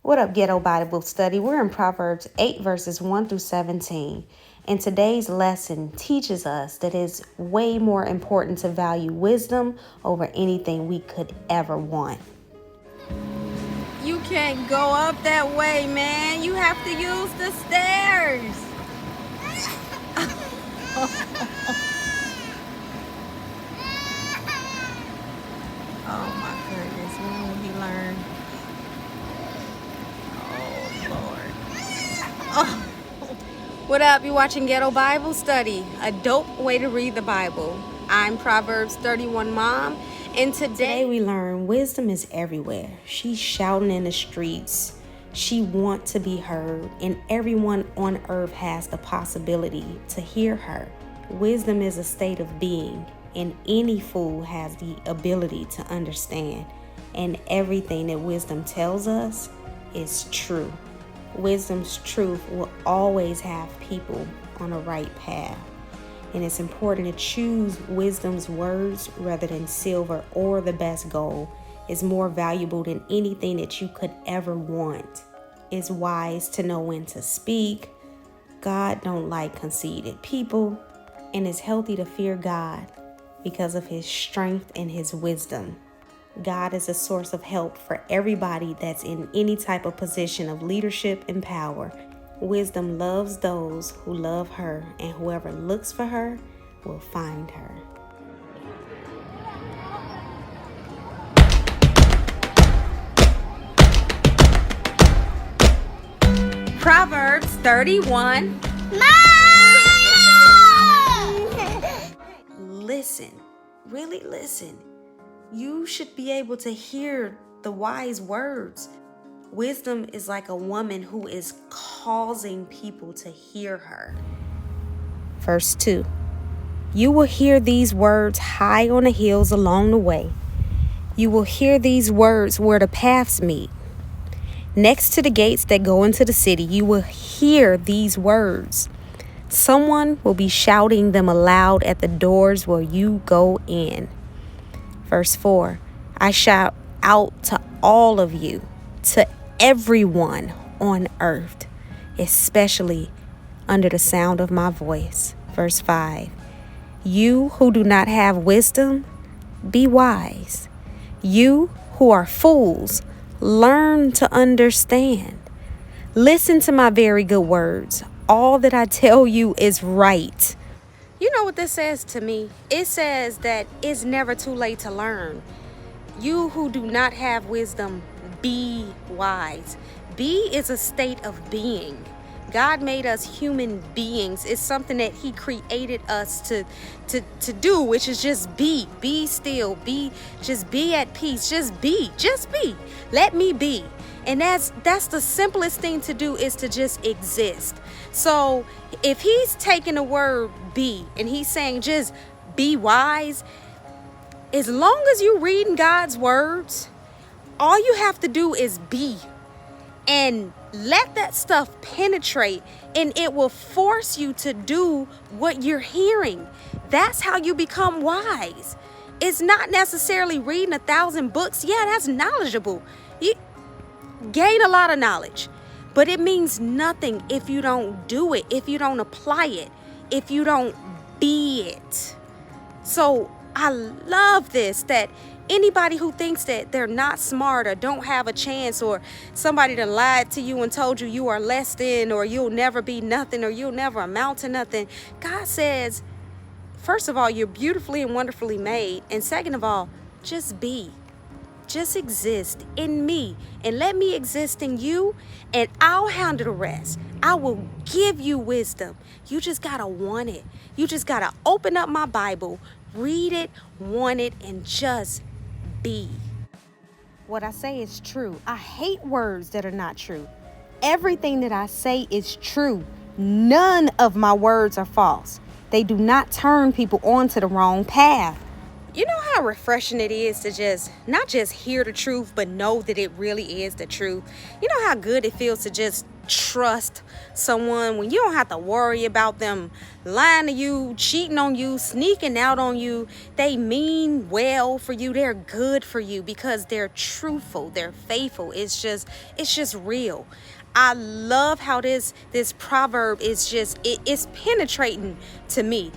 What up, Ghetto Bible Study? We're in Proverbs 8, verses 1 through 17. And today's lesson teaches us that it's way more important to value wisdom over anything we could ever want. You can't go up that way, man. You have to use the stairs. Oh my goodness, when will he learn? Oh Lord. What up? You're watching Ghetto Bible Study, a dope way to read the Bible. I'm Proverbs 31 Mom, and Today we learn wisdom is everywhere. She's shouting in the streets. She wants to be heard, and everyone on earth has the possibility to hear her. Wisdom is a state of being, and any fool has the ability to understand. And everything that wisdom tells us is true. Wisdom's truth will always have people on the right path. And it's important to choose wisdom's words rather than silver or the best gold. Is more valuable than anything that you could ever want. It's wise to know when to speak. God don't like conceited people. And it's healthy to fear God because of his strength and his wisdom. God is a source of help for everybody that's in any type of position of leadership and power. Wisdom loves those who love her, and whoever looks for her will find her. Proverbs 31. Listen, really listen. You should be able to hear the wise words. Wisdom is like a woman who is causing people to hear her. Verse 2. You will hear these words high on the hills along the way. You will hear these words where the paths meet. Next to the gates that go into the city, you will hear these words. Someone will be shouting them aloud at the doors where you go in. Verse 4, I shout out to all of you, to everyone on earth, especially under the sound of my voice. Verse 5, you who do not have wisdom, be wise. You who are fools, learn to understand. Listen to my very good words. All that I tell you is right. You know what this says to me? It says that it's never too late to learn. You who do not have wisdom, be wise. Be is a state of being. God made us human beings. It's something that he created us to do, which is just be. Be still. Just be at peace. Just be. Let me be. And that's the simplest thing to do, is to just exist. So if he's taking the word be and he's saying just be wise, as long as you're reading God's words, all you have to do is be. And let that stuff penetrate, and it will force you to do what you're hearing. That's how you become wise. It's not necessarily reading 1,000 books. Yeah, that's knowledgeable. You gain a lot of knowledge, but it means nothing if you don't do it, if you don't apply it, if you don't be it. So I love this, that anybody who thinks that they're not smart or don't have a chance, or somebody that lied to you and told you you are less than, or you'll never be nothing, or you'll never amount to nothing. God says, first of all, you're beautifully and wonderfully made. And second of all, just be. Just exist in me, and let me exist in you, and I'll handle the rest. I will give you wisdom. You just gotta want it. You just gotta open up my Bible, read it, want it, and just be. What I say is true. I hate words that are not true. Everything that I say is true. None of my words are false. They do not turn people onto the wrong path. You know how refreshing it is to just not just hear the truth, but know that it really is the truth. You know how good it feels to just trust someone, when you don't have to worry about them lying to you, cheating on you, sneaking out on you. They mean well for you. They're good for you because they're truthful, they're faithful. It's just real. I love how this proverb is just, it's penetrating to me.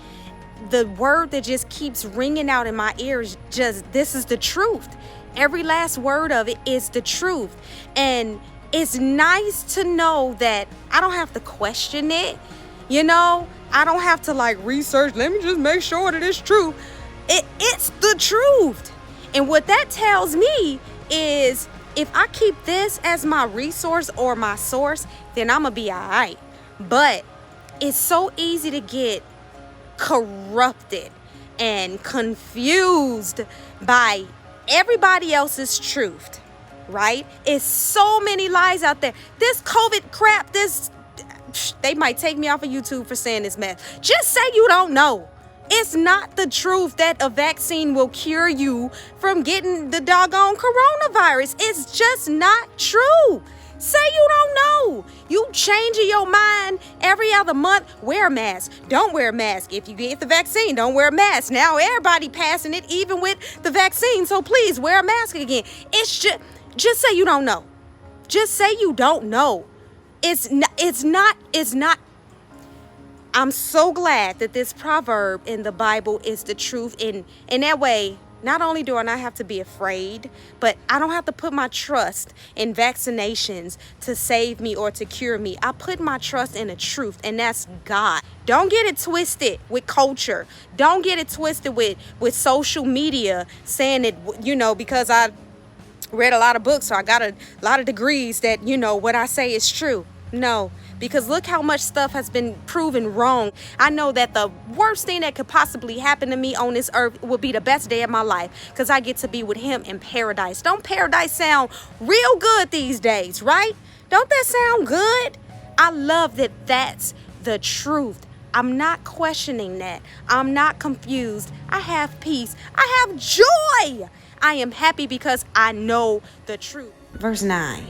The word that just keeps ringing out in my ears, just, this is the truth. Every last word of it is the truth. And it's nice to know that I don't have to question it. You know, I don't have to like research. Let me just make sure that it's true. It's the truth. And what that tells me is if I keep this as my resource or my source, then I'm going to be all right. But it's so easy to get corrupted and confused by everybody else's truth, right? It's so many lies out there. This COVID crap, they might take me off of YouTube for saying this mess. Just say you don't know. It's not the truth that a vaccine will cure you from getting the doggone coronavirus. It's just not true. Say you don't know. You changing your mind every other month. Wear a mask. Don't wear a mask. If you get the vaccine, don't wear a mask. Now everybody passing it, even with the vaccine. So please wear a mask again. It's just say you don't know. Just say you don't know. It's not. I'm so glad that this proverb in the Bible is the truth. In that way, not only do I not have to be afraid, but I don't have to put my trust in vaccinations to save me or to cure me. I put my trust in the truth, and that's God. Don't get it twisted with culture. Don't get it twisted with social media saying that, you know, because I read a lot of books, so I got a lot of degrees that, you know, what I say is true. No, because look how much stuff has been proven wrong. I know that the worst thing that could possibly happen to me on this earth would be the best day of my life because I get to be with him in paradise. Don't paradise sound real good these days, right? Don't that sound good? I love that that's the truth. I'm not questioning that. I'm not confused. I have peace. I have joy. I am happy because I know the truth. Verse 9.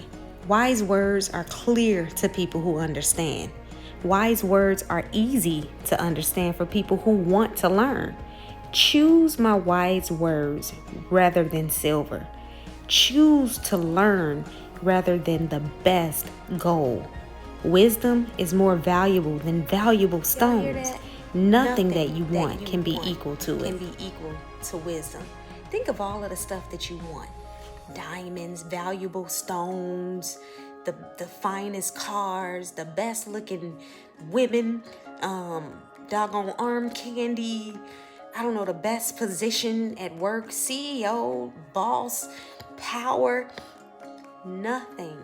Wise words are clear to people who understand. Wise words are easy to understand for people who want to learn. Choose my wise words rather than silver. Choose to learn rather than the best gold. Wisdom is more valuable than valuable stones. Nothing that you want can be equal to it. Can be equal to wisdom. Think of all of the stuff that you want. Diamonds, valuable stones, the finest cars, the best looking women, doggone arm candy, I don't know, the best position at work, CEO, boss, power. Nothing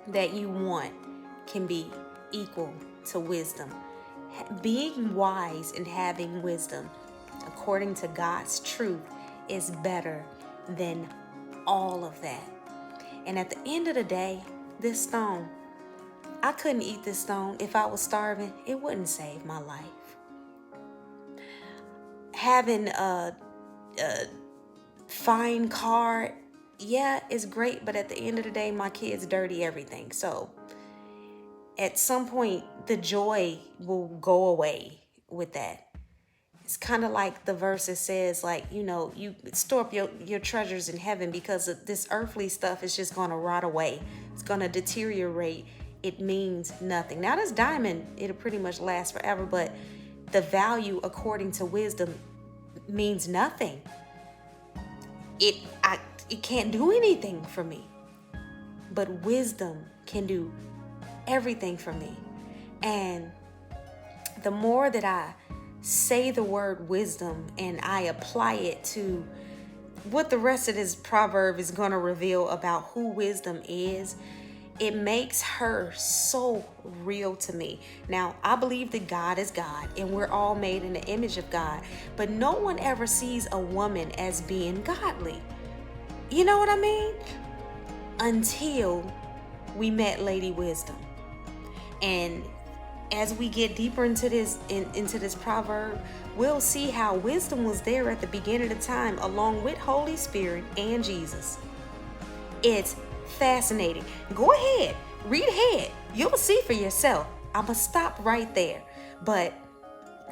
that you want can be equal to wisdom. Being wise and having wisdom according to God's truth is better than all of that. And at the end of the day, this stone, I couldn't eat this stone if I was starving. It wouldn't save my life. Having a fine car, yeah, it's great, but at the end of the day, my kids dirty everything. So at some point, the joy will go away with that. It's kind of like the verse that says, like, you know, you store up your treasures in heaven because this earthly stuff is just going to rot away. It's going to deteriorate. It means nothing. Now, this diamond, it'll pretty much last forever, but the value according to wisdom means nothing. It can't do anything for me. But wisdom can do everything for me. And the more that I say the word wisdom and I apply it to what the rest of this proverb is going to reveal about who wisdom is, it makes her so real to me. Now, I believe that God is God and we're all made in the image of God, but no one ever sees a woman as being godly. You know what I mean? Until we met Lady Wisdom. And as we get deeper into this proverb, we'll see how wisdom was there at the beginning of time along with Holy Spirit and Jesus. It's fascinating. Go ahead, read ahead. You'll see for yourself. I'm going to stop right there. But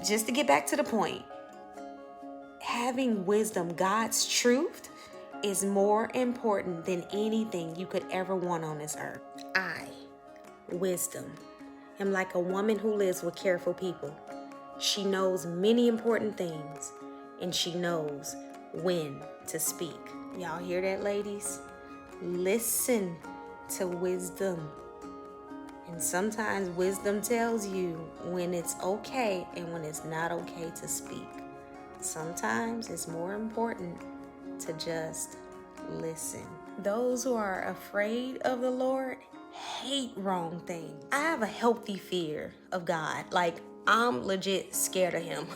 just to get back to the point, having wisdom, God's truth, is more important than anything you could ever want on this earth. I, wisdom, am like a woman who lives with careful people. She knows many important things, and she knows when to speak. Y'all hear that, ladies? Listen to wisdom. And sometimes wisdom tells you when it's okay and when it's not okay to speak. Sometimes it's more important to just listen. Those who are afraid of the Lord hate wrong things. I have a healthy fear of God. Like, I'm legit scared of him.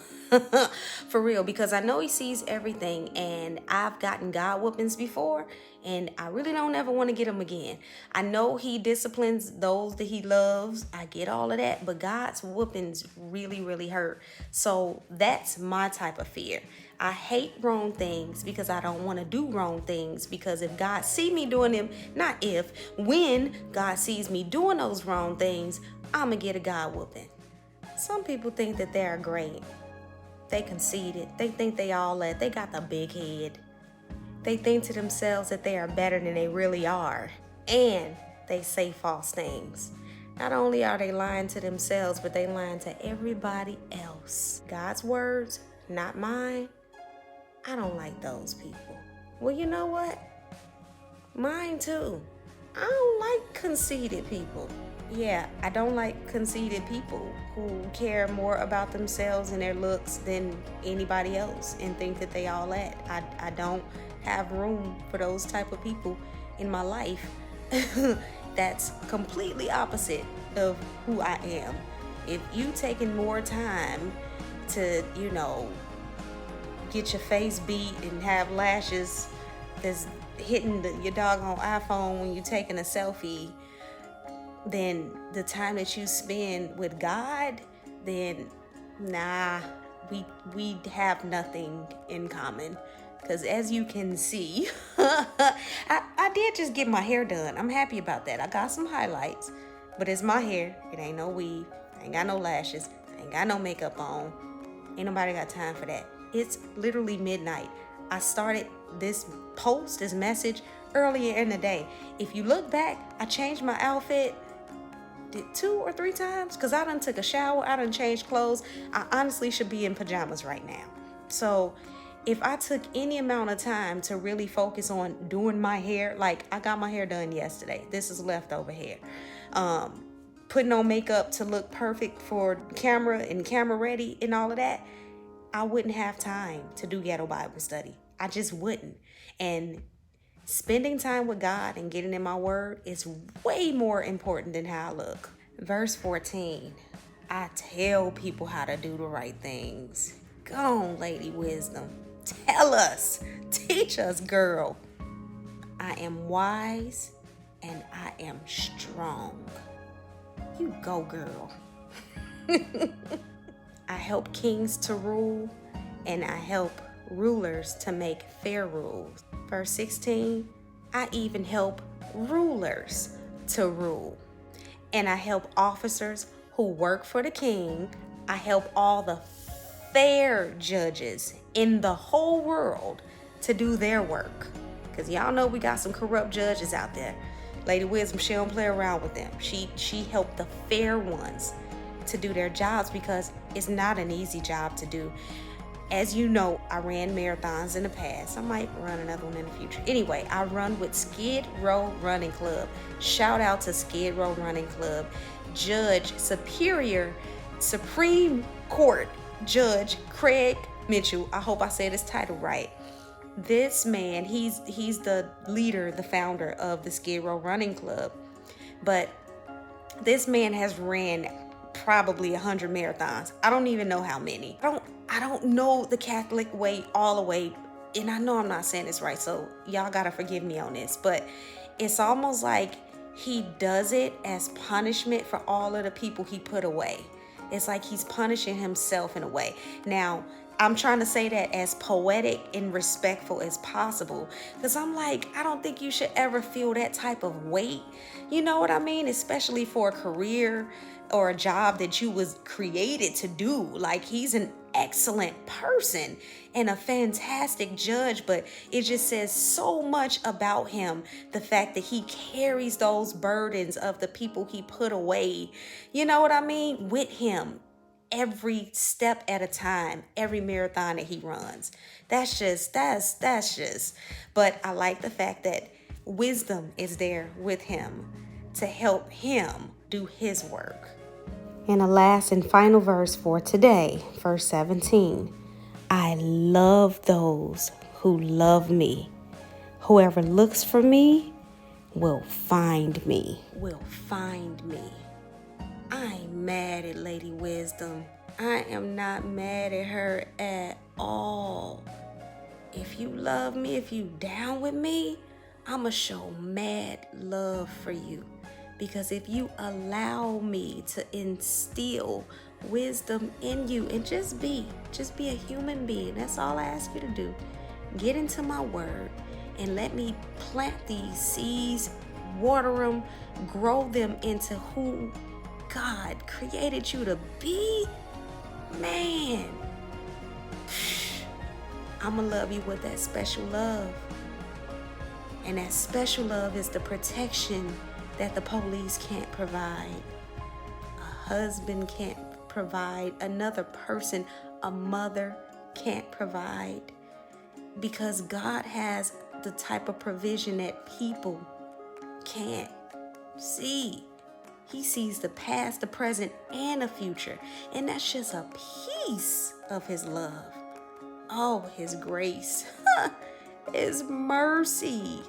For real, because I know he sees everything, and I've gotten God whoopings before, and I really don't ever want to get them again. I know he disciplines those that he loves. I get all of that, but God's whoopings really, really hurt. So that's my type of fear. I hate wrong things because I don't want to do wrong things, because if God see me doing them, not if, when God sees me doing those wrong things, I'm going to get a God whooping. Some people think that they are great. They conceited. They think they all that. They got the big head. They think to themselves that they are better than they really are. And they say false things. Not only are they lying to themselves, but they lying to everybody else. God's words, not mine. I don't like those people. Well, you know what? Mine too. I don't like conceited people. Yeah, I don't like conceited people who care more about themselves and their looks than anybody else and think that they all that. I don't have room for those type of people in my life. That's completely opposite of who I am. If you taking more time to, get your face beat and have lashes that's hitting your doggone iPhone when you're taking a selfie, then the time that you spend with God, then nah, we have nothing in common. Because as you can see, I did just get my hair done. I'm happy about that. I got some highlights, but it's my hair. It ain't no weave. I ain't got no lashes. I ain't got no makeup on. Ain't nobody got time for that. It's literally midnight. I started this message earlier in the day. If you look back, I changed my outfit 2 or 3 times because I done took a shower, I done changed clothes. I honestly should be in pajamas right now. So if I took any amount of time to really focus on doing my hair, like I got my hair done yesterday. This is leftover hair. Putting on makeup to look perfect for camera and camera ready and all of that, I wouldn't have time to do ghetto Bible study. I just wouldn't. And spending time with God and getting in my word is way more important than how I look. Verse 14, I tell people how to do the right things. Go on, Lady Wisdom. Tell us. Teach us, girl. I am wise and I am strong. You go, girl. I help kings to rule, and I help rulers to make fair rules. Verse 16, I even help rulers to rule, and I help officers who work for the king. I help all the fair judges in the whole world to do their work. Because y'all know we got some corrupt judges out there. Lady Wisdom, she don't play around with them. She helped the fair ones to do their jobs, because it's not an easy job to do. As you know, I ran marathons in the past. I might run another one in the future. Anyway, I run with Skid Row Running Club. Shout out to Skid Row Running Club. Supreme Court Judge Craig Mitchell. I hope I said his title right. This man, he's the leader, the founder of the Skid Row Running Club. But this man has ran probably 100 marathons. I don't even know how many. I don't know the Catholic way all the way, and I know I'm not saying this right, so y'all gotta forgive me on this, but it's almost like he does it as punishment for all of the people he put away. It's like he's punishing himself in a way. Now, I'm trying to say that as poetic and respectful as possible. Because I'm like, I don't think you should ever feel that type of weight. You know what I mean? Especially for a career or a job that you was created to do. Like, he's an excellent person and a fantastic judge, but it just says so much about him. The fact that he carries those burdens of the people he put away, you know what I mean, with him every step at a time, every marathon that he runs. That's just, but I like the fact that wisdom is there with him to help him do his work. And the last and final verse for today, verse 17. I love those who love me. Whoever looks for me will find me. Will find me. I ain't mad at Lady Wisdom. I am not mad at her at all. If you love me, if you down with me, I'ma show mad love for you. Because if you allow me to instill wisdom in you and just be a human being, that's all I ask you to do. Get into my word and let me plant these seeds, water them, grow them into who God created you to be. Man, I'ma love you with that special love. And that special love is the protection that the police can't provide. A husband can't provide. Another person, a mother, can't provide. Because God has the type of provision that people can't see. He sees the past, the present, and the future. And that's just a piece of his love. Oh, his grace. His mercy.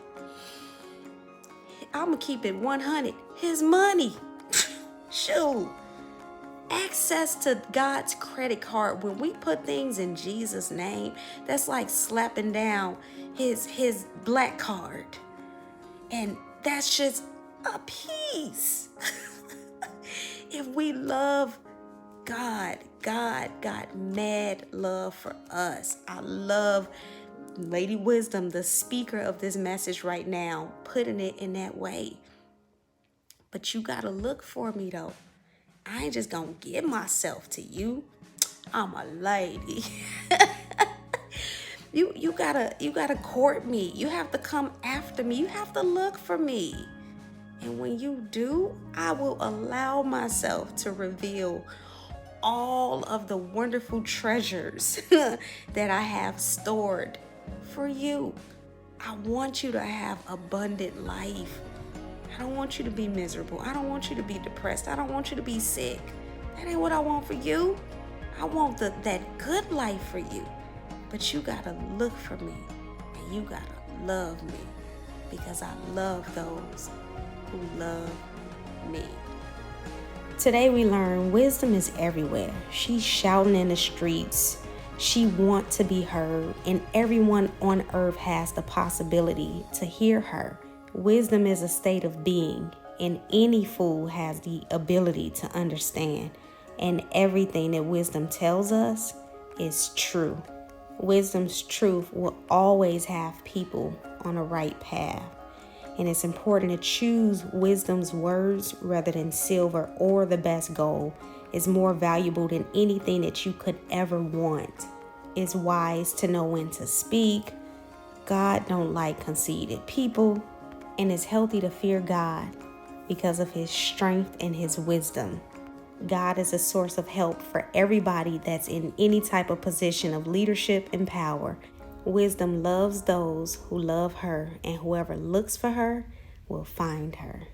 I'm going to keep it 100. His money. Shoot. Access to God's credit card. When we put things in Jesus' name, that's like slapping down his black card. And that's just a piece. If we love God, God got mad love for us. I love Lady Wisdom, the speaker of this message right now, putting it in that way. But you gotta look for me though. I ain't just gonna give myself to you. I'm a lady. You gotta court me. You have to come after me. You have to look for me. And when you do, I will allow myself to reveal all of the wonderful treasures that I have stored for you. I want you to have abundant life. I don't want you to be miserable. I don't want you to be depressed. I don't want you to be sick. That ain't what I want for you. I want that good life for you. But you gotta look for me and you gotta love me, because I love those who love me. Today we learn wisdom is everywhere. She's shouting in the streets. She wants to be heard, and everyone on earth has the possibility to hear her. Wisdom is a state of being, and any fool has the ability to understand. And everything that wisdom tells us is true. Wisdom's truth will always have people on the right path. And it's important to choose wisdom's words rather than silver or the best gold. Is more valuable than anything that you could ever want. It's wise to know when to speak. God don't like conceited people. And it's healthy to fear God because of his strength and his wisdom. God is a source of help for everybody that's in any type of position of leadership and power. Wisdom loves those who love her, and whoever looks for her will find her.